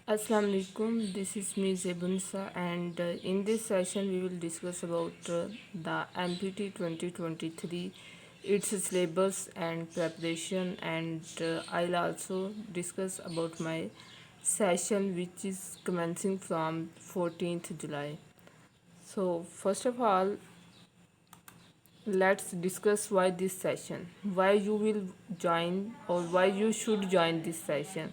Assalamu alaikum. This is me Zebunsa, and in this session we will discuss about the MPT 2023, its syllabus and preparation, and I'll also discuss about my session which is commencing from 14th July. So first of all, let's discuss why this session, why you will join or why you should join this session.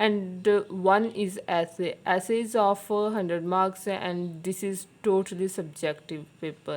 and one is essay is of 100 marks and this is totally subjective paper,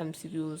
MCQs,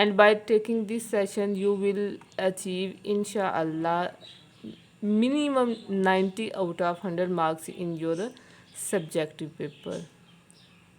And by taking this session you will achieve inshallah minimum 90 out of 100 marks in your subjective paper,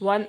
1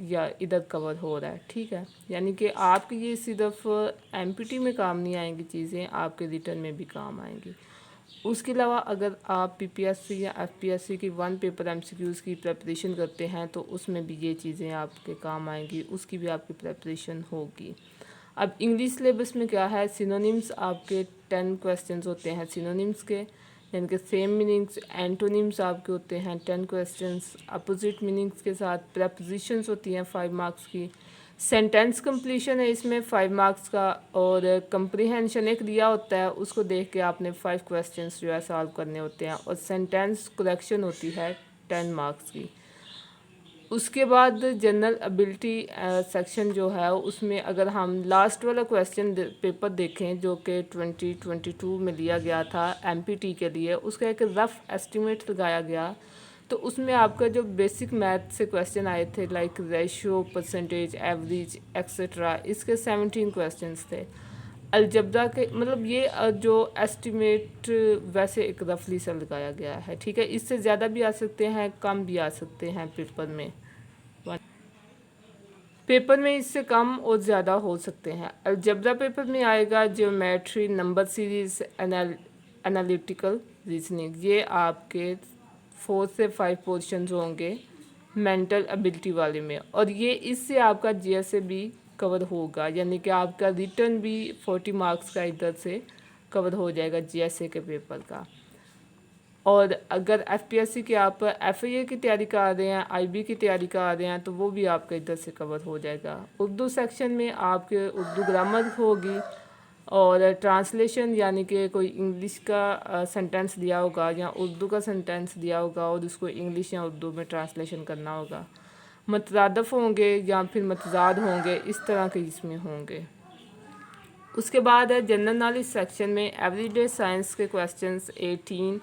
یا ادھر کور ہو رہا ہے، ٹھیک ہے. یعنی کہ آپ کی یہ صرف ایم پی ٹی میں کام نہیں آئیں گی چیزیں، آپ کے ریٹرن میں بھی کام آئیں گی. اس کے علاوہ اگر آپ پی پی ایس سی یا ایف پی ایس سی کی 1 پیپر ایم سی کیوز کی پریپریشن کرتے ہیں تو اس میں بھی یہ چیزیں آپ کے کام آئیں گی، اس کی بھی آپ کی پریپریشن ہوگی. اب انگلش سلیبس میں کیا ہے، سینونیمز آپ کے 10 کویسچنز ہوتے ہیں سینونیمز کے، یعنی کہ سیم میننگس. اینٹونیمز آپ کے ہوتے ہیں 10 کویسچنز اپوزٹ میننگس کے ساتھ. پریپوزیشنز ہوتی ہیں 5 مارکس کی. سینٹینس کمپلیشن ہے اس میں 5 مارکس کا، اور کمپریہنشن ایک دیا ہوتا ہے، اس کو دیکھ کے آپ نے 5 کویسچنز جو ہے سالو کرنے ہوتے ہیں. اور سینٹینس کریکشن ہوتی ہے 10 مارکس کی. اس کے بعد جنرل ابیلٹی سیکشن جو ہے اس میں اگر ہم لاسٹ والا کویسچن پیپر دیکھیں جو کہ 2022 میں لیا گیا تھا ایم پی ٹی کے لیے، اس کا ایک رف ایسٹیمیٹ لگایا گیا. تو اس میں آپ کا جو بیسک میتھ سے کویسچن آئے تھے like ratio, percentage, average etcetera, اس کے 17 کویسچنز تھے. الجبرا کے مطلب یہ جو ایسٹیمیٹ ویسے ایک رفلی سا لگایا گیا ہے، ٹھیک ہے. اس سے زیادہ بھی آ سکتے ہیں، کم بھی آ سکتے ہیں پیپر میں. پیپر میں اس سے کم اور زیادہ ہو سکتے ہیں. الجبرا پیپر میں آئے گا geometry, number series, analytical reasoning. یہ آپ کے 4 سے 5 پورشنز ہوں گے مینٹل ابیلٹی والے میں، اور یہ اس سے آپ کا جی ایس اے بھی کور ہوگا. یعنی کہ آپ کا ریٹرن بھی 40 مارکس کا ادھر سے کور ہو جائے گا جی ایس اے کے پیپر کا. اور اگر ایف پی ایس سی کی آپ ایف اے کی تیاری کر رہے ہیں، آئی بی کی تیاری کر رہے ہیں، تو وہ بھی آپ کا ادھر سے کور ہو جائے گا. اردو سیکشن میں آپ کے اردو گرامر ہوگی، اور ٹرانسلیشن یعنی کہ کوئی انگلش کا سینٹینس دیا ہوگا یا اردو کا سینٹینس دیا ہوگا اور اس کو انگلش یا اردو میں ٹرانسلیشن کرنا ہوگا. مترادف ہوں گے یا پھر متضاد ہوں گے، اس طرح کے اس میں ہوں گے. اس کے بعد ہے جنرل نالج سیکشن میں ایوری ڈے سائنس کے کویسچنز 18،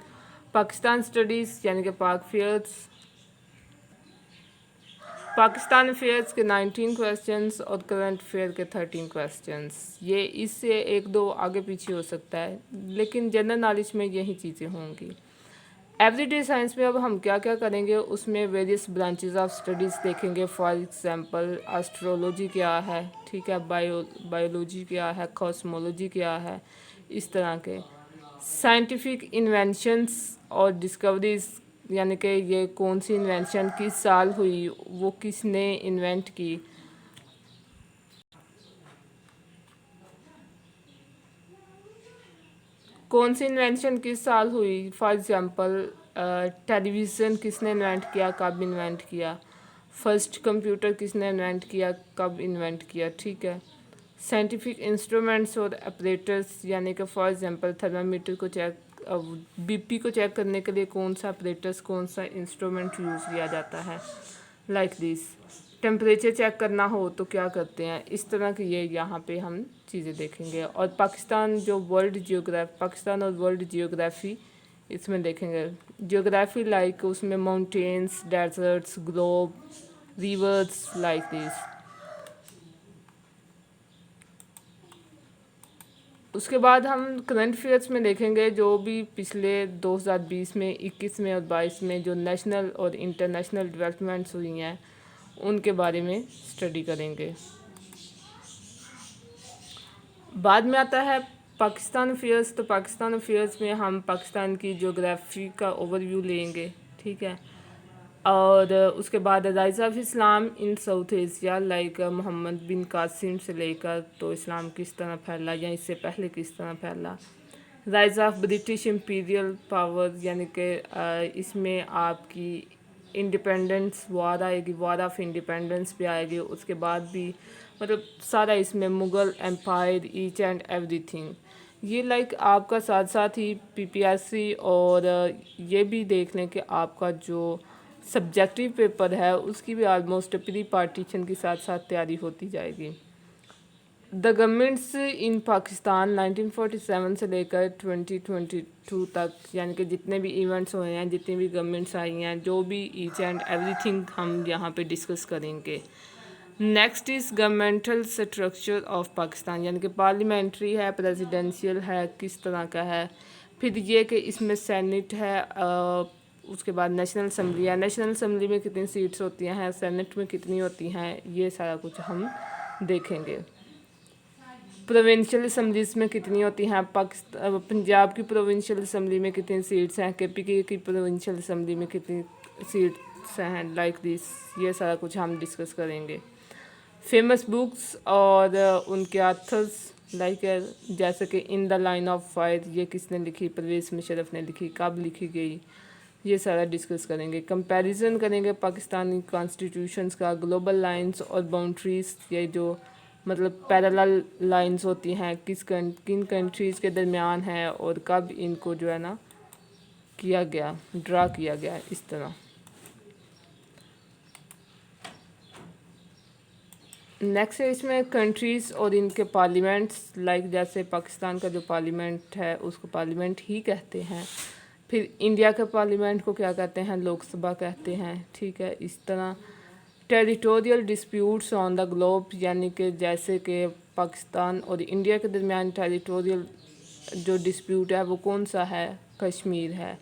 پاکستان اسٹڈیز یعنی کہ پاکستان افیئرس کے 19 کویسچنز اور کرنٹ افیئر کے 13 کویسچنز. یہ اس سے ایک دو آگے پیچھے ہو سکتا ہے، لیکن جنرل نالج میں یہی چیزیں ہوں گی. ایوری ڈے سائنس میں اب ہم کیا کیا کریں گے، اس میں ویریس برانچز آف اسٹڈیز دیکھیں گے. فار ایگزامپل ایسٹرولوجی کیا ہے، ٹھیک ہے، بایولوجی کیا ہے، کاسمولوجی کیا ہے، اس طرح کے. سائنٹیفک انوینشنز اور ڈسکوریز، یعنی کہ یہ کون سی انوینشن کس سال ہوئی، وہ کس نے انوینٹ کی. کون سی انوینشن کس سال ہوئی، فار ایگزامپل ٹیلی ویژن کس نے انوینٹ کیا، کب انوینٹ کیا. فرسٹ کمپیوٹر کس نے انوینٹ کیا، کب انوینٹ کیا، ٹھیک ہے. سائنٹیفک انسٹرومنٹس اور اپریٹرس، یعنی کہ فار ایگزامپل تھرمامیٹر کو چیک، بی پی کو چیک کرنے کے لیے کون سا اپریٹرس، کون سا انسٹرومنٹ یوز کیا جاتا ہے، لائک دس. ٹیمپریچر چیک کرنا ہو تو کیا کرتے ہیں، اس طرح کی یہ یہاں پہ ہم چیزیں دیکھیں گے. اور پاکستان جو پاکستان اور ورلڈ جیوگرافی اس میں دیکھیں گے. جیوگرافی لائک اس میں mountains, deserts, globe, rivers, like this. اس کے بعد ہم کرنٹ افیئرس میں دیکھیں گے جو بھی پچھلے 2020 میں، 21 میں اور 22 میں جو نیشنل اور انٹرنیشنل ڈیولپمنٹس ہوئی ہیں ان کے بارے میں اسٹڈی کریں گے. بعد میں آتا ہے پاکستان افیئرس. تو پاکستان افیئرس میں ہم پاکستان کی جغرافی کا اوور ویو لیں گے، ٹھیک ہے. اور اس کے بعد rise of Islam in South Asia, like Muhammad bin Qasim سے لے کر تو اسلام کس طرح پھیلا یا اس سے پہلے کس طرح پھیلا. Rise of British Imperial power, یعنی کہ اس میں آپ کی انڈیپینڈنس وار آئے گی، وار آف انڈیپینڈنس بھی آئے گی. اس کے بعد بھی مطلب سارا اس میں Mughal empire, each and every thing. یہ لائک آپ کا ساتھ ساتھ ہی پی پی ایس سی، اور یہ بھی دیکھ لیں کہ آپ کا جو سبجیکٹیو پیپر ہے اس کی بھی آلموسٹ پری پارٹیشن کے ساتھ ساتھ تیاری ہوتی جائے گی. دا گورنمنٹس ان پاکستان 1947 سے لے کر 2022 تک، یعنی کہ جتنے بھی ایونٹس ہوئے ہیں، جتنی بھی گورنمنٹس آئی ہیں، جو بھی ایچ اینڈ ایوری تھنگ ہم یہاں پہ ڈسکس کریں گے. Next is governmental structure of Pakistan, یعنی کہ پارلیمنٹری ہے، پریزیڈینشیل ہے، کس طرح کا ہے. پھر یہ کہ اس میں سینٹ ہے، اس کے بعد نیشنل اسمبلی ہے، نیشنل اسمبلی میں کتنی سیٹس ہوتی ہیں، سینٹ میں کتنی ہوتی ہیں، یہ سارا کچھ ہم دیکھیں گے۔ پروونشل اسمبلیز میں کتنی ہوتی ہیں، پنجاب کی پروونشل اسمبلی میں کتنی سیٹس ہیں، کے پی کی پروونشل اسمبلی میں کتنی سیٹس ہیں، لائک دس، یہ سارا کچھ ہم ڈسکس کریں گے۔ فیمس بکس اور ان کے آتھرز، لائک جیسے کہ ان دا لائن آف فائر، یہ کس نے لکھی، پرویز مشرف نے لکھی، کب لکھی گئی، یہ سارا ڈسکس کریں گے۔ کمپیریزن کریں گے پاکستانی کانسٹیٹیوشنز کا، گلوبل لائنز اور باؤنڈریز، یہ جو مطلب پیرالل لائنز ہوتی ہیں کن کنٹریز کے درمیان ہیں اور کب ان کو جو ہے نا کیا گیا، ڈرا کیا گیا اس طرح۔ نیکسٹ ہے اس میں کنٹریز اور ان کے پارلیمنٹس، لائک جیسے پاکستان کا جو پارلیمنٹ ہے اس کو پارلیمنٹ ہی کہتے ہیں، پھر انڈیا کے پارلیمنٹ کو کیا کہتے ہیں، لوک سبھا کہتے ہیں، ٹھیک ہے۔ اس طرح territorial disputes on the globe, یعنی کہ جیسے کہ پاکستان اور انڈیا کے درمیان ٹیریٹوریل جو ڈسپیوٹ ہے وہ کون سا ہے، کشمیر ہے۔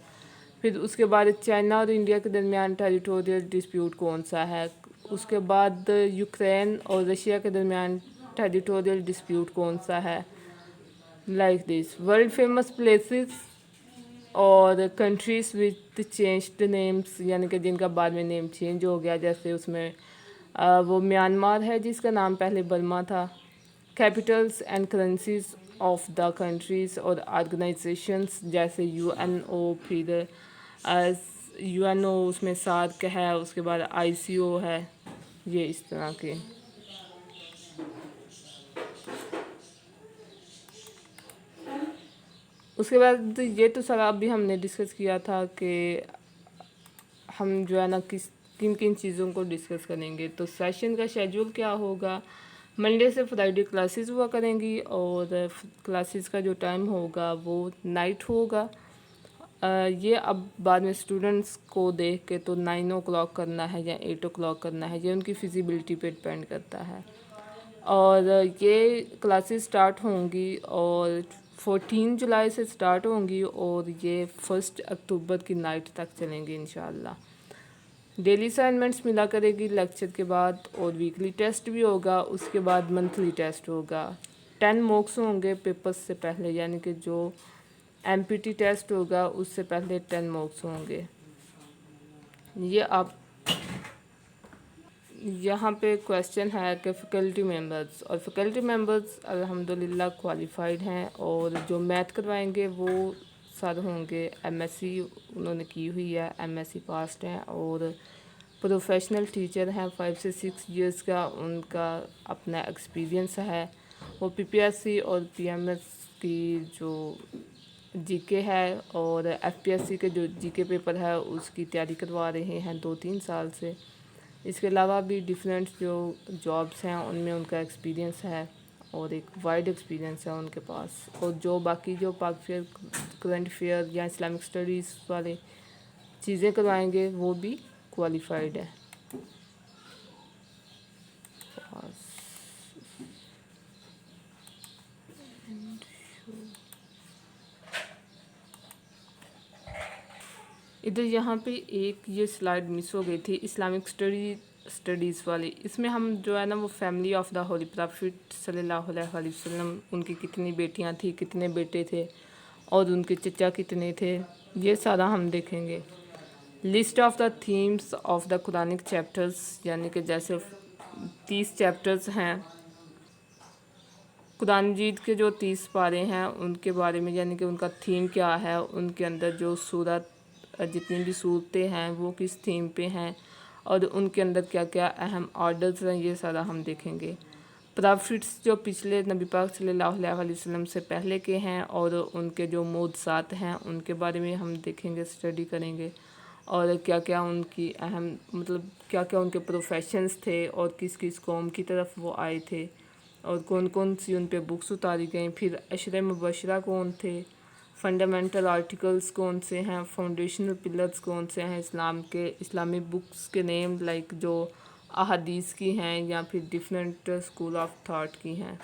پھر اس کے بعد چائنا اور انڈیا کے درمیان ٹیریٹوریل ڈسپیوٹ کون سا ہے، اس کے بعد یوکرین اور رشیا کے درمیان ٹیریٹوریل ڈسپیوٹ کون سا ہے، like this. World famous places اور کنٹریز وتھ چینجڈ نیمز، یعنی کہ جن کا بعد میں نیم چینج ہو گیا، جیسے اس میں وہ میانمار ہے جس کا نام پہلے برما تھا۔ Capitals and currencies of the countries اور آرگنائزیشنز جیسے یو این او، پھر یو این او اس میں سارک ہے، اس کے بعد آئی سی او ہے، یہ اس طرح کے۔ اس کے بعد یہ تو سارا ابھی ہم نے ڈسکس کیا تھا کہ ہم جو ہے نا کن کن چیزوں کو ڈسکس کریں گے۔ تو سیشن کا شیڈول کیا ہوگا، منڈے سے فرائیڈے کلاسز ہوا کریں گی، اور کلاسز کا جو ٹائم ہوگا وہ نائٹ ہوگا۔ یہ اب بعد میں اسٹوڈنٹس کو دیکھ کے تو 9 o'clock کرنا ہے یا 8 o'clock کرنا ہے، یہ ان کی فیزیبلٹی پہ ڈپینڈ کرتا ہے۔ اور یہ کلاسز سٹارٹ ہوں گی اور 14 جولائی سے سٹارٹ ہوں گی، اور یہ 1 اکتوبر کی نائٹ تک چلیں گی انشاءاللہ۔ ڈیلی اسائنمنٹس ملا کرے گی لیکچر کے بعد، اور ویکلی ٹیسٹ بھی ہوگا، اس کے بعد منتھلی ٹیسٹ ہوگا۔ 10 موکس ہوں گے پیپرز سے پہلے، یعنی کہ جو ایم پی ٹی ٹیسٹ ہوگا اس سے پہلے 10 موکس ہوں گے۔ یہ آپ یہاں پہ کویسچن ہے کہ فیکلٹی ممبرز، اور فیکلٹی ممبرز الحمدللہ کوالیفائڈ ہیں، اور جو میتھ کروائیں گے وہ سر ہوں گے ایم ایس سی انہوں نے کی ہوئی ہے، ایم ایس سی پاسڈ ہیں، اور پروفیشنل ٹیچر ہیں 5 سے 6 ایئرس کا ان کا اپنا ایکسپیرینس ہے۔ وہ پی پی ایس سی اور پی ایم ایس کی جو جی کے ہے اور ایف پی ایس سی کے جو جی کے پیپر ہے اس کی تیاری کروا رہے ہیں 2-3 سال سے۔ اس کے علاوہ بھی ڈیفرنٹ جو جابس ہیں ان میں ان کا ایکسپیرینس ہے، اور ایک وائڈ ایکسپیرینس ہے ان کے پاس۔ اور جو باقی جو پاک فیئر، کرنٹ فیئر یا اسلامک اسٹڈیز والے چیزیں کروائیں گے وہ بھی کوالیفائڈ ہے۔ ادھر یہاں پہ ایک یہ سلائڈ مس ہو گئی تھی اسلامک اسٹڈیز والی، اس میں ہم جو ہے نا وہ family of the Holi profit صلی اللہ علیہ وسلم، ان کی کتنی بیٹیاں تھیں، کتنے بیٹے تھے، اور ان کے چچا کتنے تھے، یہ سارا ہم دیکھیں گے۔ List of the themes of the Quranic chapters, یعنی کہ جیسے 30 چیپٹرز ہیں قرآن مجید کے، جو 30 پارے ہیں ان کے بارے میں، یعنی کہ ان کا تھیم کیا ہے، ان کے اندر جو سورت جتنی بھی صورتیں ہیں وہ کس تھیم پہ ہیں، اور ان کے اندر کیا کیا اہم آرڈرز ہیں، یہ سارا ہم دیکھیں گے۔ پرافٹس جو پچھلے نبی پاک صلی اللہ علیہ وسلم سے پہلے کے ہیں، اور ان کے جو معجزات ہیں ان کے بارے میں ہم دیکھیں گے، اسٹڈی کریں گے، اور کیا کیا ان کی اہم مطلب کیا کیا ان کے پروفیشنز تھے، اور کس کس قوم کی طرف وہ آئے تھے، اور کون کون سی ان پہ بکس اتاری گئیں، پھر عشرہ مبشرہ کون تھے، فنڈامنٹل آرٹیکلز کون سے ہیں، فاؤنڈیشنل پلرز کون سے ہیں اسلام کے، اسلامی بکس کے نیم لائک جو احادیث کی ہیں یا پھر ڈیفرنٹ اسکول آف تھاٹ کی ہیں،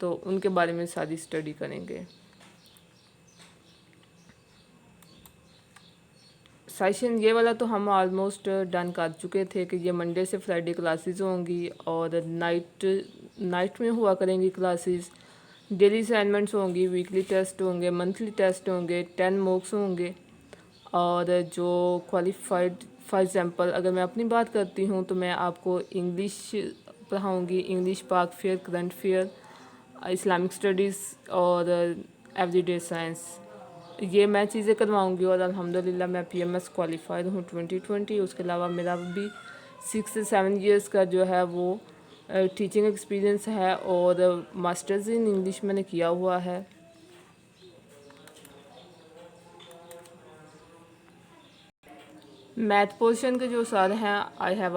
تو ان کے بارے میں ساری اسٹڈی کریں گے۔ سیشن یہ والا تو ہم آلموسٹ ڈن کر چکے تھے کہ یہ منڈے سے فرائیڈے کلاسز ہوں گی اور نائٹ میں ہوا کریں گی کلاسز. ڈیلی اسائنمنٹس ہوں گی, ویکلی ٹیسٹ ہوں گے, منتھلی ٹیسٹ ہوں گے, 10 موکس ہوں گے. اور جو کوالیفائڈ فار ایگزامپل اگر میں اپنی بات کرتی ہوں تو میں آپ کو انگلش پڑھاؤں گی, English Pak affairs, current affairs, Islamic studies اور ایوری ڈے سائنس. یہ میں چیزیں کرواؤں گی اور الحمدللہ میں پی ایم ایس کوالیفائڈ ہوں 2020. اس کے علاوہ میرا بھی 6 سے 7 ایئرس کا جو ہے وہ ٹیچنگ ایکسپیرینس ہے اور ماسٹرز ان انگلش میں نے کیا ہوا ہے. میتھ پورشن کے جو سر ہیں, آئی ہیو